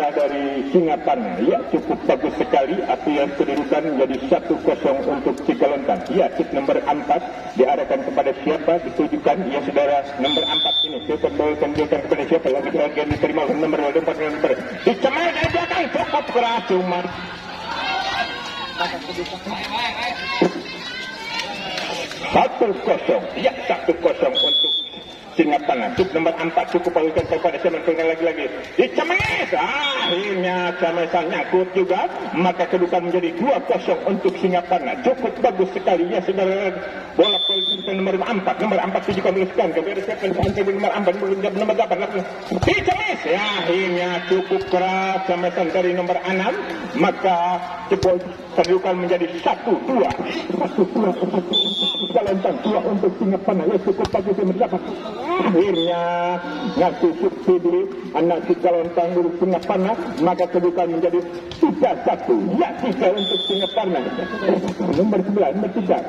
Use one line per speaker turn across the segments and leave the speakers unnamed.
dari Singaparna, ya cukup bagus sekali. Artinya kedudukan menjadi 1-0 untuk Cicalengka. Ya, tip nomor 4 diarahkan kepada siapa? Ditujukan, ya saudara, nomor 4 ini. Cukup diarahkan kepada siapa? Lagi diterima nomor 4 dicemai dari belakang, cukup keras cuma. 1-0, ya 1-0 untuk Singaparna. Tip nomor 4 cukup bagus kepada siapa? Lagi-lagi dicemai. Akhirnya Camesan nyangkut juga, maka kedudukan menjadi 2-0 untuk Singaparna. Cukup bagus sekali, ya saudara. Bola polisi nomor 4 tujukan teruskan kepada siapa? Nomor 4 nomor 8 dicemai. Akhirnya cukup keras Camesan dari nomor 6, maka kedudukan menjadi 1-2 Cicalengka, 2 untuk Singaparna. Ya cukup bagus yang mendapat. Akhirnya ngasih subsidi anak Cicalengka untuk Singaparna, maka kedudukan menjadi 3-1. Ya 3 untuk Singaparna. Nomor 9, nomor 3.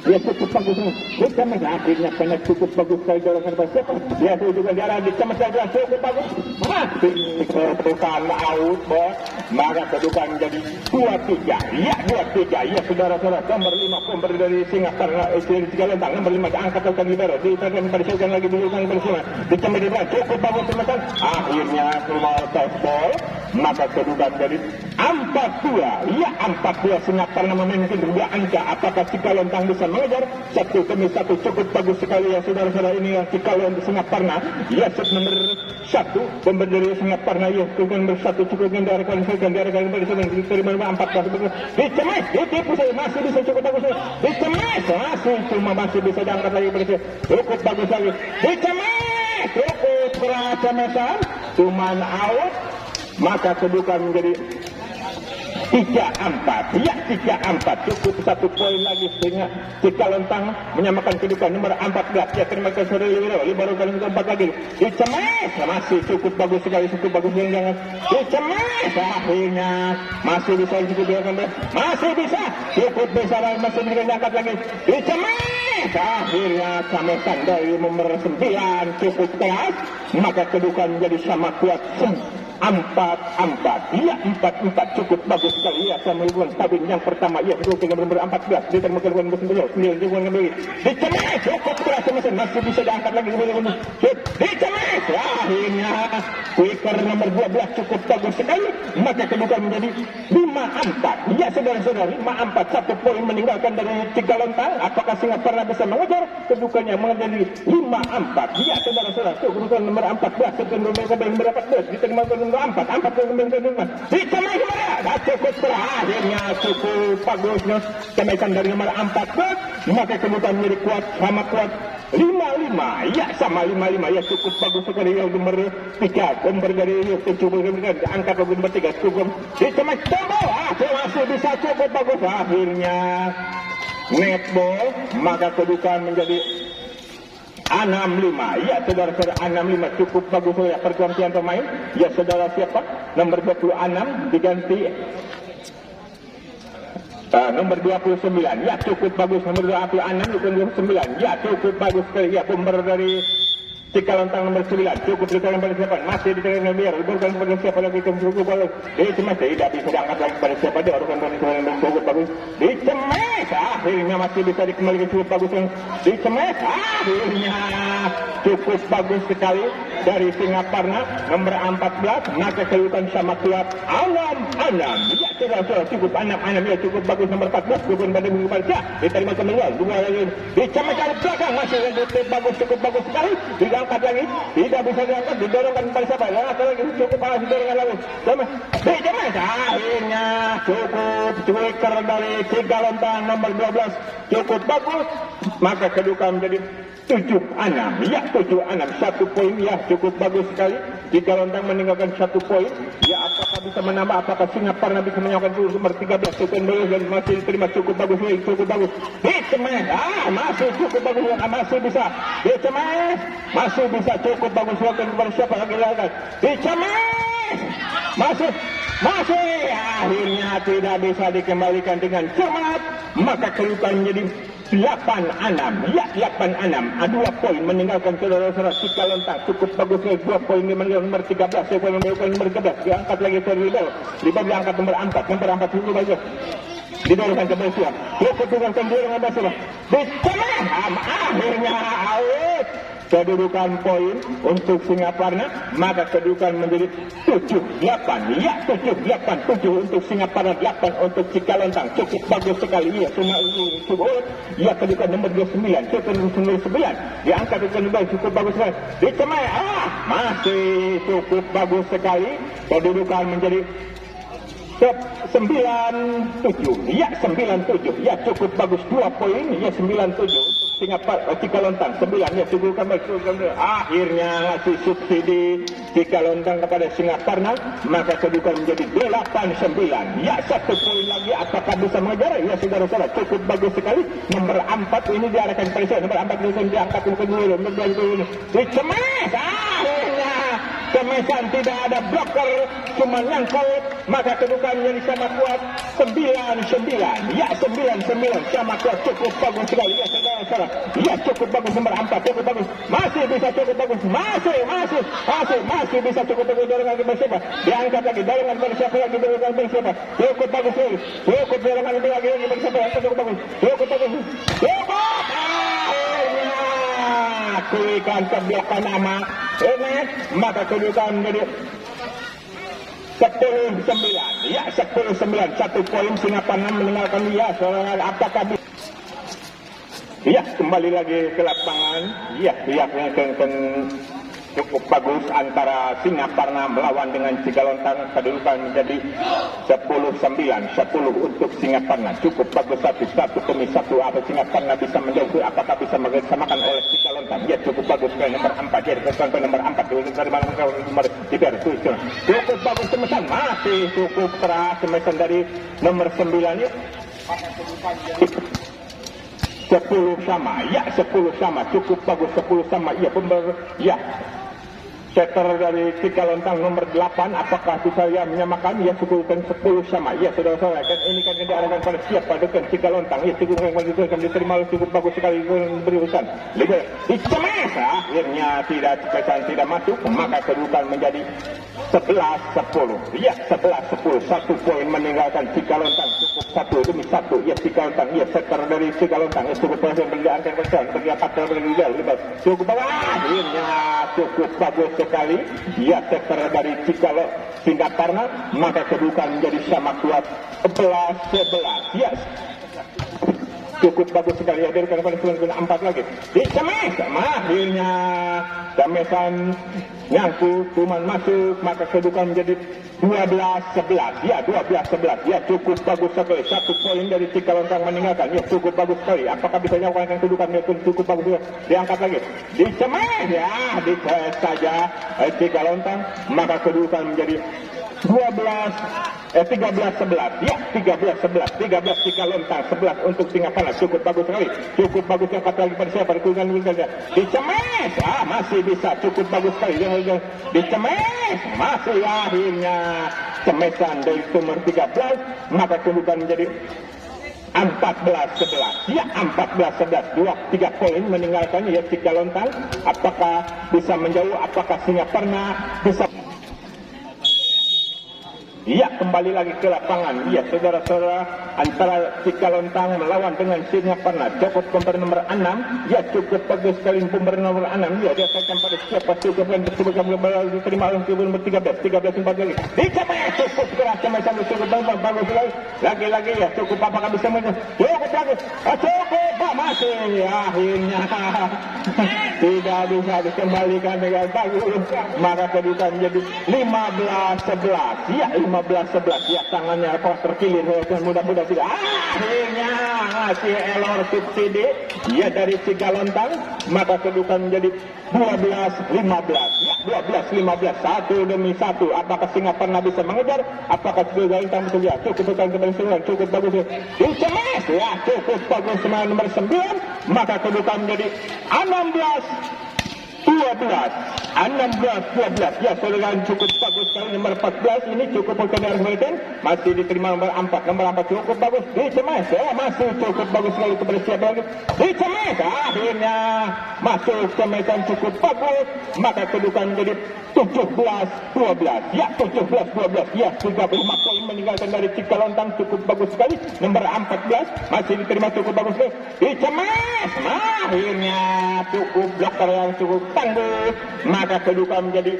Ya cukup bagus. Akhirnya banyak cukup bagus sekali dorongan siapa? Ya juga diarah di Camesan cukup bagus. Kedudukan out, maka kedudukan menjadi 2-3. Ya 2-3. Ya saudara-saudara, nomor 5 pemberi dari Singaparna, Cicalengka, nomor 5 diangkat oleh libero, diteruskan lagi dulukan bersama. Di Camesan cukup bagus teman-teman. Akhirnya keluar ball, maka kedudukan menjadi 4-2. Ya 4-2 Singaparna memimpin 2 angka. Apakah Cicalengka bisa mengejar? 1-1 cukup bagus sekali, ya saudara-saudara. Ini yang Cicalengka Singaparna. Ya set nomor 1 pemberi dari Singaparna. Ya nomor 1 cukup diarahkan dari sana diterima 4 dicemai, ditipu saja, masih bisa cukup bagus. Dicemai, masih bisa diangkat lagi bersih. Cukup bagus lagi. Dicemai, cukup keras Camesan, cuman out, maka kedudukan menjadi 3-4. Ya 3-4. Cukup 1 poin lagi sehingga Cicalengka menyamakan kedudukan nomor 14. Ya terima kasih libero kali keempat lagi. Dicemai, masih cukup bagus sekali, cukup bagus yang jangan. Dicemai, akhirnya masih bisa cukup masih bisa cukup besar, masih bisa diangkat lagi. Dicemai, akhirnya Camesan dari nomor 9 cukup keras, maka kedudukan menjadi sama kuat. 4-4. Iya 4-4 cukup bagus sekali. Ya sama hubungan stabil yang pertama. Ya dengan nomor 14 diterima nomor 9 dicemai, cukup keras Camesan, masih bisa diangkat lagi. Dicemai, akhirnya quicker nomor 12 cukup bagus sekali, maka kedudukan menjadi 5-4. Ya saudara-saudara, 5-4, 1 poin meninggalkan dari Cicalengka. Apakah Singaparna bisa mengejar? Kedudukannya menjadi 5-4. Ya saudara-saudara, kedudukan nomor 14 nomor 14 diterima nomor 4 dicemai kemana? Cukup akhirnya cukup bagusnya Camesan dari nomor 14, maka kedudukan menjadi kuat, sama kuat 5-5. Ya sama 5-5. Ya cukup bagus sekali. Yang nomor 3 pemberi dari angkat nomor 3 cukup dicemai masih bisa cukup bagus. Akhirnya netball, maka kedudukan menjadi 6-5. Ya saudara-saudara, 6-5 cukup bagus ya pergantian pemain. Ya saudara, siapa? Nomor 26 diganti nomor 29. Ya cukup bagus nomor 26 ya cukup bagus sekali. Ya pemberi dari Cicalengka nomor 9 cukup ditekan pada siapa? Masih ditekan biar bukan pada siapa lagi cukup bagus. Dicemai, tidak bisa diangkat lagi pada siapa? Dia orang yang cukup bagus. Dicemai, akhirnya masih bisa dikembalikan cukup bagus. Dicemai, akhirnya cukup bagus sekali dari Singaparna nomor 14, maka kedudukan sama kuat 6-6. Ya saudara-saudara, cukup 6-6. Ya cukup bagus nomor 14 bukan pada minggu pada diterima kembali 2 lagi. Dicemai dari belakang, masih bagus, cukup bagus sekali. Diangkat lagi, tidak bisa diangkat, didorongkan pada siapa? Lagi cukup bagus, didorongkan lagi. Dicemai, akhirnya cukup quicker dari Cicalengka nomor 12 cukup bagus, maka kedudukan menjadi 7-6. Ya 7-6, 1 poin. Ya cukup bagus sekali. Cicalengka meninggalkan 1 poin. Ya apakah bisa menambah? Apakah Singaparna bisa menyamakan nomor 13 dan masih diterima cukup bagus, cukup bagus. Dicemai, masih cukup bagus, masih bisa. Dicemai, masih bisa cukup bagus. Waktu kepada siapa lagi lakukan? Dicemai, masih akhirnya tidak bisa dikembalikan dengan cermat, maka kedudukan menjadi 86 ya 86 2 poin meninggalkan saudara-saudara Cicalentang cukup bagus 2 poin meninggalkan nomor 13 poin meninggalkan nomor 13 diangkat lagi saudara Libar diangkat nomor 4 dulu bagus didorongkan ke Belsia cukup dengan pendorongan Belsia akhirnya out kedudukan poin untuk Singaparna maka kedudukan menjadi 7-8 ya 7-8 7 untuk Singaparna 8 untuk Cicalentang cukup bagus sekali ya cuma cukup ya kedudukan nomor 29 cukup nomor 9 diangkat cukup bagus sekali dicemai masih cukup bagus sekali kedudukan menjadi 97 ya 97 ya cukup bagus 2 poin ya 97 Singapura Cicalentang 9 ya cukup akhirnya ngasih subsidi Cicalentang kepada Singaparna maka kedudukan menjadi 8-9 ya 1 poin lagi apakah bisa mengejar ya saudara-saudara cukup bagus sekali nomor 4 ini diarahkan presiden nomor 4 itu diangkat ke dulu nomor 2 itu dicemes akhirnya Kemesan tidak ada blocker cuma nyangkut maka kedudukan menjadi sama kuat 9-9 ya 9-9 sama kuat cukup bagus sekali ya saudara-saudara ya cukup bagus nomor 4 cukup bagus masih bisa cukup bagus masih bisa cukup bagus dorongan kepada siapa diangkat lagi dorongan kepada siapa lagi dorongan kepada siapa cukup bagus lagi cukup dorongan lagi kepada siapa cukup bagus cukup kuikan ke belakang nama maka kedudukan menjadi 10-9 ya 10-9 1 poin Singaparna meninggalkan dia seorang apakah ya kembali lagi ke lapangan ya pihaknya cukup bagus antara Singaparna melawan dengan Cicalentang kedudukan menjadi 10-9 10 untuk Singaparna cukup bagus 1 demi 1 apa Singaparna bisa menjauh apakah bisa mengesamakan oleh Cicalentang ya cukup bagus ke nomor 4 jadi ke nomor 4 dari mana nomor 3 cukup bagus semesan masih cukup keras semesan dari nomor 9 ya 10 sama ya 10 sama cukup bagus 10 sama ya ya setter dari Cicalentang nomor 8 apakah bisa ya menyamakan ya cukupkan 10 sama ya saudara-saudara kan ini kan diarahkan pada siapa dengan Cicalentang ya cukup yang akan diterima cukup bagus sekali berurusan lihat dicemes akhirnya tidak masuk maka kedudukan menjadi 11-10 ya 11-10 1 poin meninggalkan Cicalentang cukup 1 demi 1 ya Cicalentang ya setter dari Cicalentang ya cukup bagus berjalan bagi apa cukup bagus akhirnya cukup bagus sekali ya setter dari Singaparna maka kedudukan menjadi sama kuat 11-11 ya cukup bagus sekali ya dari pada 94 lagi dicemes akhirnya Kemesan nyangkut cuman masuk maka kedudukan menjadi 12-11 ya 12-11 ya cukup bagus sekali 1 poin dari Cicalentang meninggalkan ya cukup bagus sekali apakah bisa nyawakan kedudukan cukup bagus juga diangkat lagi dicemes ya dicemes saja Cicalentang maka kedudukan menjadi 13-11 ya 13-11 Cicalentang 11 untuk Singaparna cukup bagus sekali cukup bagus yang kata lagi pada siapa dicemes masih bisa cukup bagus sekali dicemes masih akhirnya cemesan dari nomor 13 maka kedudukan menjadi 14-11 ya 14-11 3 poin meninggalkan ya Cicalentang apakah bisa menjauh apakah Singaparna bisa ya kembali lagi ke lapangan ya saudara-saudara antara Cicalentang melawan dengan Singaparna cukup pemberi nomor 6 ya cukup bagus sekali pemberi nomor 6 ya dia akan pada siapa cukup yang diterima oleh nomor 13 4 lagi dicapai cukup keras sama-sama cukup bagus lagi ya cukup apakah bisa menang cukup bagus cukup masih akhirnya tidak bisa dikembalikan dengan bagus maka kedudukan menjadi 15-11 ya 15-11 ya tangannya terkilir mudah-mudahan tidak akhirnya ngasih elor subsidi ya dari Cicalentang maka kedudukan menjadi 12-15 ya 12-15 1 demi 1 apakah Singaparna bisa mengejar apakah Cicalentang bisa ya cukup cukup bagus dicemes ya cukup bagus nomor 9 maka kedudukan menjadi 16-12 ya saudara cukup bagus sekali. Nomor 14 ini cukup untuk American, masih diterima nomor 4 cukup bagus, dicemes ya, masih cukup bagus sekali kepada siapa lagi, dicemes, akhirnya masuk cemesan cukup bagus, maka kedudukan menjadi 17-12 ya, 17-12 ya, 35 poin meninggalkan dari Cigalontang, cukup bagus sekali. Nomor 14 masih diterima cukup bagus sekali, dicemes, akhirnya cukup blocker yang cukup tangguh, maka kedudukan menjadi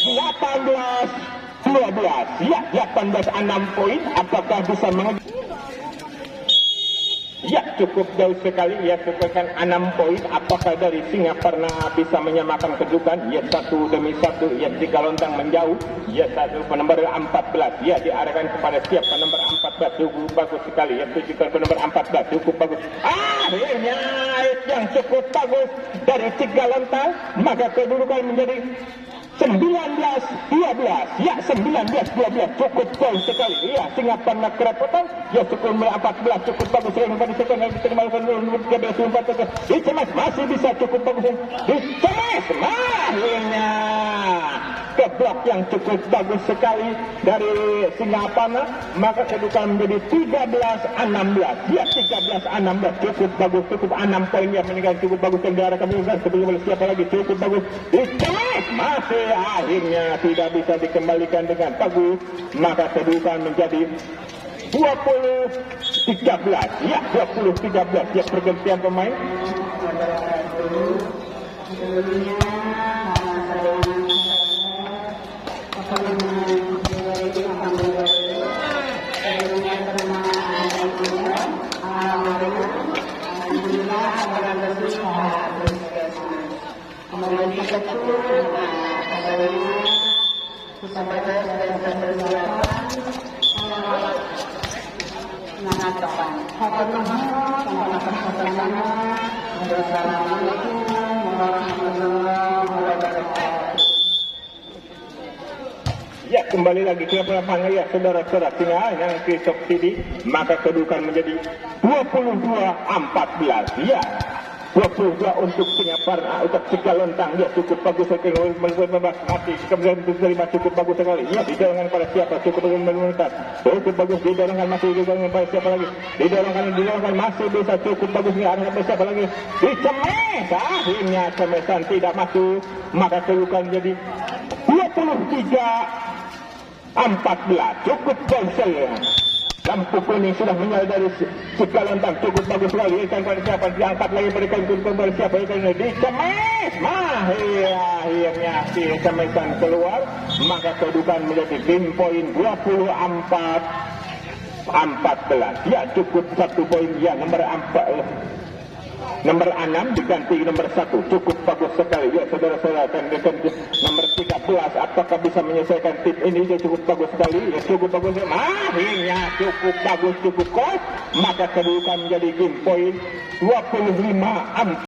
18-12 ya, 18-6 poin. Apakah bisa mengejar? Ya, cukup jauh sekali ya, cukupkan 6 poin. Apakah dari Singaparna bisa menyamakan kedudukan? Ya, 1 demi 1 ya, Cigalontang menjauh ya, 1 nomor 14 ya, diarahkan kepada siapa? Nomor 14 cukup bagus sekali ya, tujukan ke nomor 14 cukup bagus, akhirnya yang cukup bagus dari Cigalontang, maka kedudukan menjadi 19-12 ya, 19-12 cukup jauh sekali ya. Singaparna kerepotan ya, cukup 14 cukup bagus sekali pada sekali yang diterima nomor 13 dicemes, masih bisa cukup bagus, dicemes, akhirnya ke blok yang cukup bagus sekali dari Singaparna, maka kedudukan menjadi 13-16 ya, 13-16 cukup bagus, cukup 6 poin yang meninggal, cukup bagus yang diarahkan sebelum siapa lagi, cukup bagus, dicemes, masih akhirnya tidak bisa dikembalikan dengan bagus, maka kedudukan menjadi 20-13 ya, 20-13 ya, pergantian pemain. Ya, kembali lagi ke lapangan ya, saudara-saudara yang Krisop TV, maka kedudukan menjadi 22-14 ya, 22 untuk Singaparna, untuk Cigalontang ya, cukup bagus sekali, mati kemudian diterima cukup bagus sekali ya, didorongkan pada siapa, cukup bagus menurunkan, cukup bagus didorongkan, masih didorongkan pada siapa lagi, didorongkan masih bisa cukup bagus diarahkan pada siapa lagi, dicemes, akhirnya cemesan tidak masuk, maka kedudukan jadi 23-14 cukup jauh sekali. Lampu kuning sudah menyala dari Cigalontang, cukup bagus sekali, ikan pada siapa, diangkat lagi berikan kepada siapa, ikan ini dicemes, akhirnya si cemesan keluar, maka kedudukan menjadi game poin 24-14 ya, cukup 1 poin ya, nomor 6 diganti nomor 1, cukup bagus sekali ya, saudara-saudara. Dan nomor 13 apakah bisa menyelesaikan tim ini ya, cukup bagus sekali ya, cukup bagus, akhirnya cukup bagus, cukup kuat, maka kedudukan menjadi game point 25-14.